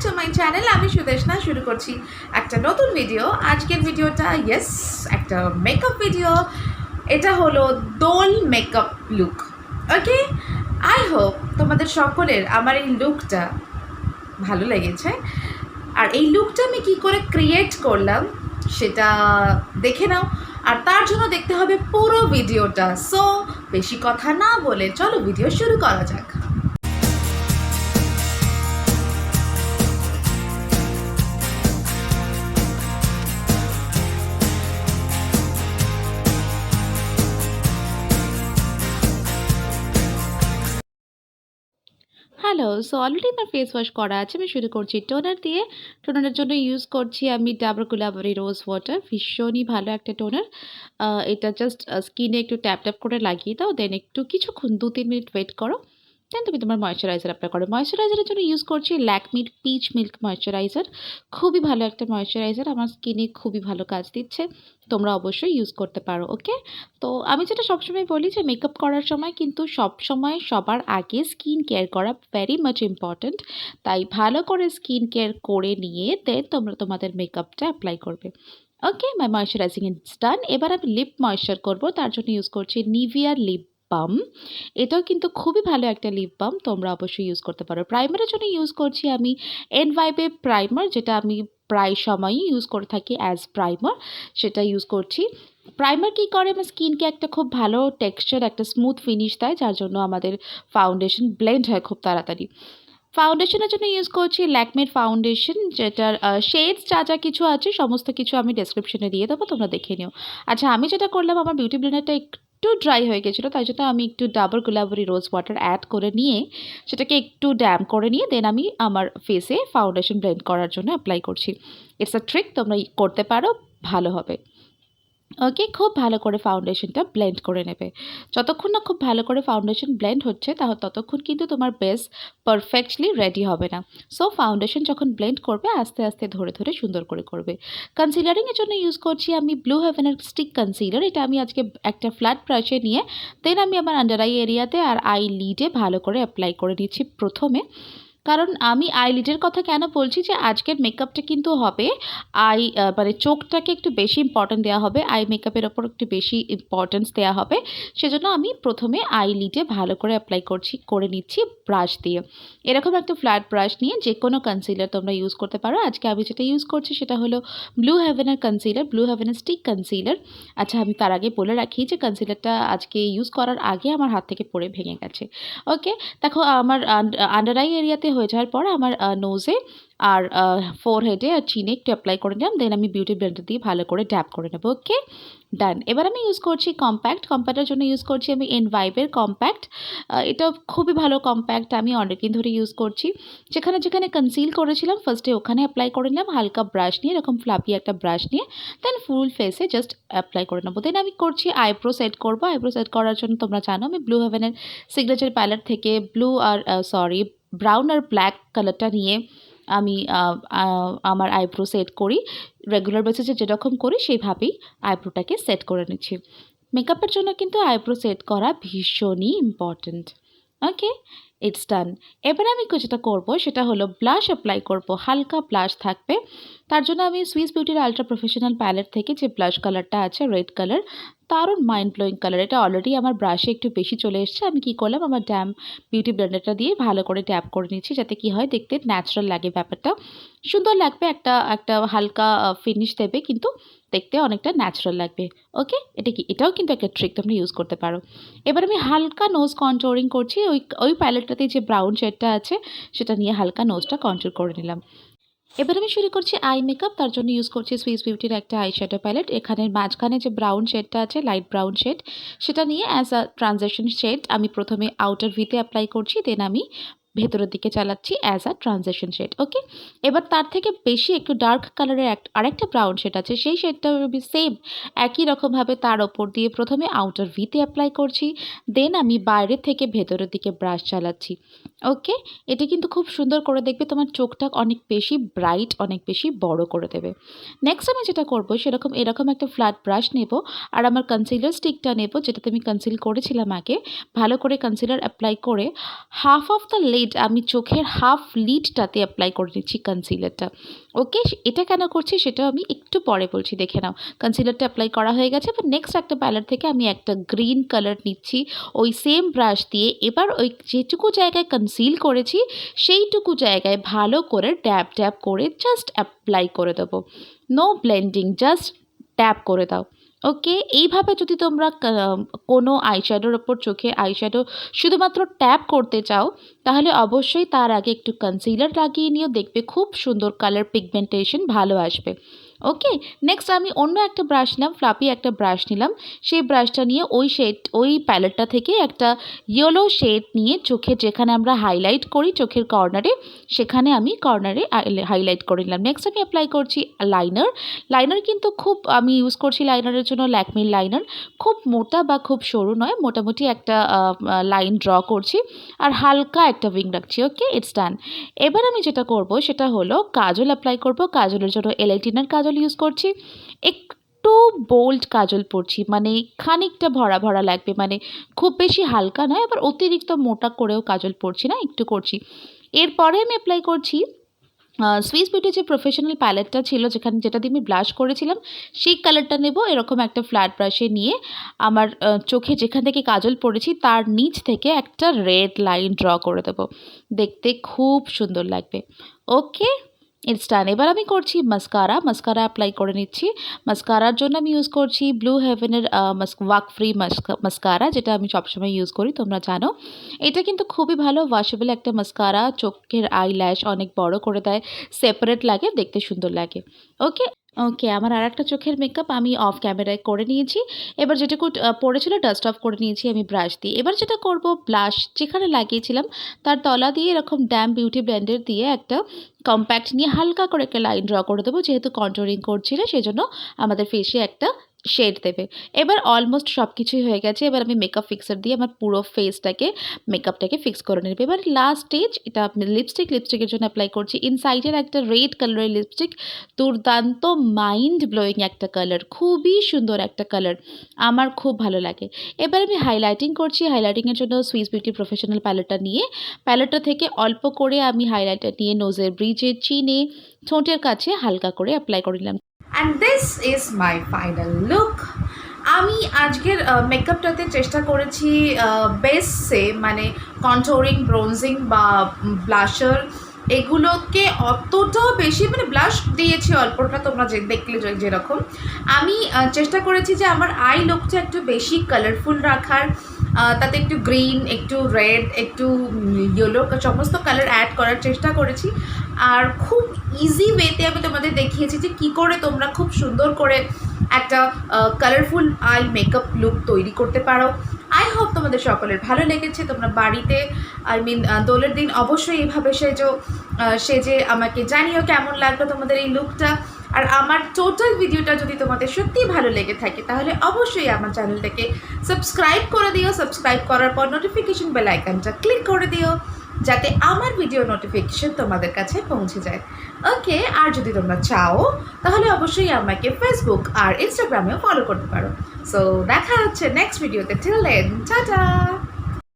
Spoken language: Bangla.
To my channel. আমি সুদেশনা শুরু করছি একটা নতুন ভিডিও। আজকের ভিডিওটা একটা মেকআপ ভিডিও। এটা হলো Dol makeup look. Okay, I hope তোমাদের সকলের আমার এই লুকটা ভালো লেগেছে। আর এই লুকটা আমি কী করে ক্রিয়েট করলাম সেটা দেখে নাও, আর তার জন্য দেখতে হবে পুরো ভিডিওটা। সো বেশি কথা না বলে চলো ভিডিও শুরু করা যাক। হ্যালো, সো অলরেডি আমার ফেস ওয়াশ করা আছে। আমি শুরু করছি টোনার দিয়ে। টোনারের জন্য ইউজ করছি আমি ডাবর গুলাবরি রোজ ওয়াটার। ভীষণই ভালো একটা টোনার। এটা জাস্ট স্কিনে একটু ট্যাপ ট্যাপ করে লাগিয়ে দাও, দেন একটু কিছুক্ষণ 2-3 মিনিট ওয়েট করো, দেন তুমি তোমার ময়েশ্চারাইজার অ্যাপ্লাই করো। ময়েশ্চারাইজারের জন্য ইউজ করছি ল্যাকমির পিচ মিল্ক ময়েশ্চারাইজার। খুবই ভালো একটা ময়েশ্চারাইজার, আমার স্কিনে খুবই ভালো কাজ দিচ্ছে। তোমরা অবশ্যই ইউজ করতে পারো। ওকে, তো আমি যেটা সবসময় বলি যে মেকআপ করার সময় কিন্তু সবসময় সবার আগে স্কিন কেয়ার করা ভেরি মাচ ইম্পর্ট্যান্ট। তাই ভালো করে স্কিন কেয়ার করে নিয়ে দেন তোমরা তোমাদের মেকআপটা অ্যাপ্লাই করবে। ওকে, মাই ময়েশ্চারাইজিং ইজ ডান। এবার আমি লিপ ময়েশ্চার করবো, তার জন্য ইউজ করছি নিভিয়ার লিপ বাম। এটাও কিন্তু খুবই ভালো একটা লিপ বাম, তোমরা অবশ্যই ইউজ করতে পারো। প্রাইমারের জন্য ইউজ করছি আমি এনভাইবে প্রাইমার, যেটা আমি প্রায় সময়ই ইউজ করে থাকি অ্যাজ প্রাইমার, সেটা ইউজ করছি। প্রাইমার কী করে, আমার স্কিনকে একটা খুব ভালো টেক্সচার, একটা স্মুথ ফিনিশ দেয়, যার জন্য আমাদের ফাউন্ডেশন ব্লেন্ড হয় খুব তাড়াতাড়ি। ফাউন্ডেশনের জন্য ইউজ করছি ল্যাকমের ফাউন্ডেশন, যেটার শেডস যা কিছু আছে সমস্ত কিছু আমি ডেসক্রিপশনে দিয়ে দেবো, তোমরা দেখে নিও। আচ্ছা, আমি যেটা করলাম, আমার বিউটি ব্লেন্ডারটা একটু ড্রাই হয়ে গেছিলো, তাই জন্য আমি একটু Dabur Gulabari rose water add করে নিয়ে সেটাকে একটু ড্যাম্প করে নিয়ে দেন আমি আমার ফেসে ফাউন্ডেশন ব্লেন্ড করার জন্য অ্যাপ্লাই করছি। ইটস আ ট্রিক, তোমরা করতে পারো, ভালো হবে। ওকে, খুব ভালো করে ফাউন্ডেশনটা ব্লেন্ড করে নেবে। যতক্ষণ না খুব ভালো করে ফাউন্ডেশন ব্লেন্ড হচ্ছে ততক্ষণ কিন্তু তোমার বেস পারফেক্টলি রেডি হবে না। সো ফাউন্ডেশন যখন ব্লেন্ড করবে আস্তে আস্তে ধরে ধরে সুন্দর করে করবে। কনসিলারিংয়ের জন্য ইউজ করছি আমি ব্লু হেভেনের স্টিক কনসিলার। এটা আমি আজকে একটা ফ্ল্যাট ব্রাশে নিয়ে দেন আমি আমার আন্ডার আই এরিয়াতে আর আই লিডে ভালো করে অ্যাপ্লাই করে নিচ্ছি প্রথমে। কারণ আমি আইলিডের কথা কেন বলছি, যে আজকের মেকআপটা কিন্তু হবে মানে চোখটাকে একটু বেশি ইম্পর্টেন্ট দেওয়া হবে, আই মেকআপের ওপর একটু বেশি ইম্পর্টেন্স দেওয়া হবে। সেজন্য আমি প্রথমে আইলিডে ভালো করে অ্যাপ্লাই করে নিচ্ছি ব্রাশ দিয়ে। এরকম একটা ফ্ল্যাট ব্রাশ নিয়ে যে কোনো কনসিলার তোমরা ইউজ করতে পারো। আজকে আমি যেটা ইউজ করছি সেটা হলো ব্লু হেভেনের কনসিলার, ব্লু হেভেনের স্টিক কনসিলার। আচ্ছা, আমি তার আগে বলে রাখি যে কনসিলারটা আজকে ইউজ করার আগে আমার হাত থেকে পড়ে ভেঙে গেছে। ওকে, দেখো আমার আন্ডার আই এরিয়াতে হয়ে যাওয়ার পর আমার নোজে আর ফোরহেডে আর চিনে একটু অ্যাপ্লাই করে নিলাম, দেন আমি বিউটি ব্লেন্ডার দিয়ে ভালো করে ড্যাপ করে নেবো। ওকে, ডান। এবার আমি ইউজ করছি কম্প্যাক্টের জন্য ইউজ করছি আমি এনভাইবের কম্প্যাক্ট। এটা খুবই ভালো কম্প্যাক্ট, আমি অনেকদিন ধরে ইউজ করছি। যেখানে যেখানে কনসিল করেছিলাম ফার্স্টে ওখানে অ্যাপ্লাই করে নিলাম হালকা ব্রাশ নিয়ে, এরকম ফ্লাপি একটা ব্রাশ নিয়ে, দেন ফুল ফেসে জাস্ট অ্যাপ্লাই করে নেবো। দেন আমি করছি আইব্রো সেট করবো। আইব্রো সেট করার জন্য তোমরা জানো আমি ব্লু হেভেনের সিগনেচার প্যালেট থেকে ব্রাউন আর ব্ল্যাক কালারটা নিয়ে আমি আমার আইব্রো সেট করি। রেগুলার বেসিসে যেরকম করি সেইভাবেই আইব্রোটাকে সেট করে নিচ্ছি। মেকআপের জন্য কিন্তু আইব্রো সেট করা ভীষণই ইম্পর্ট্যান্ট। ওকে, ইটস ডান। এবার আমি যেটা করবো সেটা হলো ব্লাশ অ্যাপ্লাই করবো, হালকা ব্লাশ থাকবে। তার জন্য আমি সুইস বিউটির আলট্রা প্রফেশনাল প্যালেট থেকে যে ব্লাশ কালারটা আছে রেড কালার, দারুণ মাইন্ড ব্লোয়িং কালার। এটা অলরেডি আমার ব্রাশে একটু বেশি চলে এসছে। আমি কি করলাম, আমার বিউটি ব্লেন্ডারটা দিয়ে ভালো করে ট্যাপ করে নিচ্ছি, যাতে কি হয় দেখতে ন্যাচারাল লাগে, ব্যাপারটা সুন্দর লাগবে, একটা হালকা ফিনিশ দেবে, কিন্তু দেখতে অনেকটা ন্যাচারাল লাগবে। ওকে, এটাও কিন্তু একটা ট্রিক, তোমরা ইউজ করতে পারো। এবার আমি হালকা নোজ কন্ট্রোরিং করছি। ওই প্যালেটটাতে যে ব্রাউন শেডটা আছে সেটা নিয়ে হালকা নোজটা কন্ট্রোল করে নিলাম। এবার আমি শুরু করছি আই মেকআপ। তার জন্য ইউজ করছি সুইস বিউটির একটা আই শ্যাডো প্যালেট। এখানের মাঝখানে যে ব্রাউন শেডটা আছে, লাইট ব্রাউন শেড, সেটা নিয়ে অ্যাজ আ ট্রানজিশন শেড আমি প্রথমে আউটার ভিতে অ্যাপ্লাই করছি, দেন আমি ভেতরের দিকে চালাচ্ছি অ্যাজ আ ট্রানজিশন শেড। ওকে, এবার তার থেকে বেশি একটু ডার্ক কালারের আরেকটা ব্রাউন শেড আছে, সেই শেডটা আমি সেম একই রকমভাবে তার ওপর দিয়ে প্রথমে আউটার ভিতে অ্যাপ্লাই করছি, দেন আমি বাইরে থেকে ভেতরের দিকে ব্রাশ চালাচ্ছি। ওকে, এটা কিন্তু খুব সুন্দর করে দেখবে তোমার চোখটা অনেক বেশি ব্রাইট, অনেক বেশি বড় করে দেবে। নেক্সট আমি যেটা করবো এরকম একটা ফ্ল্যাট ব্রাশ নেব, আর আমার কনসিলার স্টিকটা নেব, যেটাতে আমি কনসিল করেছিলাম আগে। ভালো করে কনসিলার অ্যাপ্লাই করে হাফ অফ দ্য লিড, আমি চোখের হাফ লিডটাতে অ্যাপ্লাই করে নিচ্ছি কনসিলারটা। ওকে, এটা কেন করছি সেটাও আমি একটু পরে বলছি, দেখে নাও। কনসিলারটা অ্যাপ্লাই করা হয়ে গেছে। এবার নেক্সট একটা প্যালেট থেকে আমি একটা গ্রিন কালার নিচ্ছি ওই সেম ব্রাশ দিয়ে। এবার ওই যেটুকু জায়গায় কনসিল করেছি সেইটুকু জায়গায় ভালো করে ট্যাপ ট্যাপ করে জাস্ট অ্যাপ্লাই করে দেবো। নো ব্লেন্ডিং, জাস্ট ট্যাপ করে দাও। ওকে, এইভাবে যদি তোমরা কোনো আইশ্যাডোর ওপর চোখে আইশ্যাডো শুধুমাত্র ট্যাপ করতে চাও তাহলে অবশ্যই তার আগে একটু কনসিলার লাগিয়ে নিও, দেখবে খুব সুন্দর কালার পিগমেন্টেশন ভালো আসবে। ওকে, নেক্সট আমি অন্য একটা ব্রাশ নিলাম, ফ্লাপি একটা ব্রাশ নিলাম। সেই ব্রাশটা নিয়ে ওই প্যালেটটা থেকে একটা ইয়েলো শেড নিয়ে চোখে যেখানে আমরা হাইলাইট করি চোখের কর্নারে, সেখানে আমি কর্নারে হাইলাইট করে নিলাম। নেক্সট আমি অ্যাপ্লাই করছি লাইনার কিন্তু খুব আমি ইউজ করছি লাইনারের জন্য ল্যাকমির লাইনার। খুব মোটা বা খুব সরু নয়, মোটামুটি একটা লাইন ড্র করছি আর হালকা একটা উইং রাখছি। ওকে, ইটস ডান। এবার আমি যেটা করব সেটা হলো কাজল অ্যাপ্লাই করব। কাজলের জন্য এলাইটিনার কাজল ইউজ করছি। একটু বোল্ড কাজল পরছি, মানে খানিকটা ভরা ভরা লাগবে, মানে খুব বেশি হালকা নয়, আবার অতিরিক্ত মোটা করেও কাজল পরছি না, একটু করছি। এরপরে আমি অ্যাপ্লাই করছি সুইস বিউটির যে প্রফেশনাল প্যালেটটা ছিল যেটা দিয়ে আমি ব্লাশ করেছিলাম সেই কালারটা নেব। এরকম একটা ফ্ল্যাট ব্রাশে নিয়ে আমার চোখে যেখান থেকে কাজল পড়েছি তার নিচ থেকে একটা রেড লাইন ড্র করে দেবো, দেখতে খুব সুন্দর লাগবে। ওকে, ইটস ডান। এবার আমি করছি মাস্কারা অ্যাপ্লাই করে নিচ্ছি। মাস্কারার জন্য আমি ইউজ করছি ব্লু হেভেনের ওয়াক ফ্রি মাস্কারা, যেটা আমি সবসময় ইউজ করি, তোমরা জানো। এটা কিন্তু খুবই ভালো ওয়াশেবল একটা মাস্কারা, চোখের আইল্যাশ অনেক বড় করে দেয়, সেপারেট লাগে, দেখতে সুন্দর লাগে। ওকে ওকে, আমার আর একটা চোখের মেকআপ আমি অফ ক্যামেরায় করে নিয়েছি। এবার যেটুকু পড়েছিল ডাস্ট অফ করে নিয়েছি আমি ব্রাশ দিয়ে। এবার যেটা করব, ব্লাশ যেখানে লাগিয়েছিলাম তার তলা দিয়ে এরকম ড্যাম বিউটি ব্লেন্ডার দিয়ে একটা কম্প্যাক্ট নিয়ে হালকা করে একটা লাইন ড্র করে দেবো, যেহেতু কন্ট্রোলিং করছি না সেজন্য আমাদের ফেসে একটা শেড দেবে। এবার অলমোস্ট সব কিছুই হয়ে গেছে। এবার আমি মেকআপ ফিক্সার দিয়ে আমার পুরো মেকআপটাকে ফিক্স করে নেব। এবার লাস্ট স্টেজ, এটা আপনি লিপস্টিকের জন্য অ্যাপ্লাই করছি। ইনসাইডের একটা রেড কালারের লিপস্টিক, দুর্দান্ত মাইন্ড ব্লোয়িং একটা কালার, খুবই সুন্দর একটা কালার, আমার খুব ভালো লাগে। এবার আমি হাইলাইটিং করছি। হাইলাইটিংয়ের জন্য সুইস বিউটি প্রফেশনাল প্যালেটটা থেকে অল্প করে আমি হাইলাইটার নিয়ে নোজের ব্রিজে, চিনে, ঠোঁটের কাছে হালকা করে অ্যাপ্লাই করে নিলাম। And this is my final look. আমি আজকের মেকআপটাতে চেষ্টা করেছি বেসে, মানে কন্ট্রোলিং, ব্রোনজিং বা ব্লাশার এগুলোকে অতটা বেশি, মানে ব্লাশ দিয়েছি অল্পটা, তোমরা দেখলে যেরকম। আমি চেষ্টা করেছি যে আমার আই লুকটা একটু বেশি কালারফুল রাখার, তাতে একটু গ্রিন, একটু রেড, একটু ইয়েলো, সমস্ত কালার অ্যাড করার চেষ্টা করেছি। আর খুব ইজি ওয়েতে আমি তোমাদের দেখিয়েছি যে কী করে তোমরা খুব সুন্দর করে একটা কালারফুল আই মেকআপ লুক তৈরি করতে পারো। আই হোপ তোমাদের সকলের ভালো লেগেছে। তোমরা বাড়িতে দোলের দিন অবশ্যই এইভাবে সেজে আমাকে জানিও কেমন লাগলো তোমাদের এই লুকটা। আর আমার টোটাল ভিডিওটা যদি তোমাদের সত্যিই ভালো লেগে থাকে তাহলে অবশ্যই আমার চ্যানেলটাকে সাবস্ক্রাইব করে দিও। সাবস্ক্রাইব করার পর নোটিফিকেশন বেল আইকনটা ক্লিক করে দিও যাতে আমার ভিডিও নোটিফিকেশন তোমাদের কাছে পৌঁছে যায়। ওকে, আর যদি তোমরা চাও তাহলে অবশ্যই আমাকে ফেসবুক আর ইনস্টাগ্রামেও ফলো করতে পারো। সো দেখা হচ্ছে নেক্সট ভিডিওতে। Till then, tata.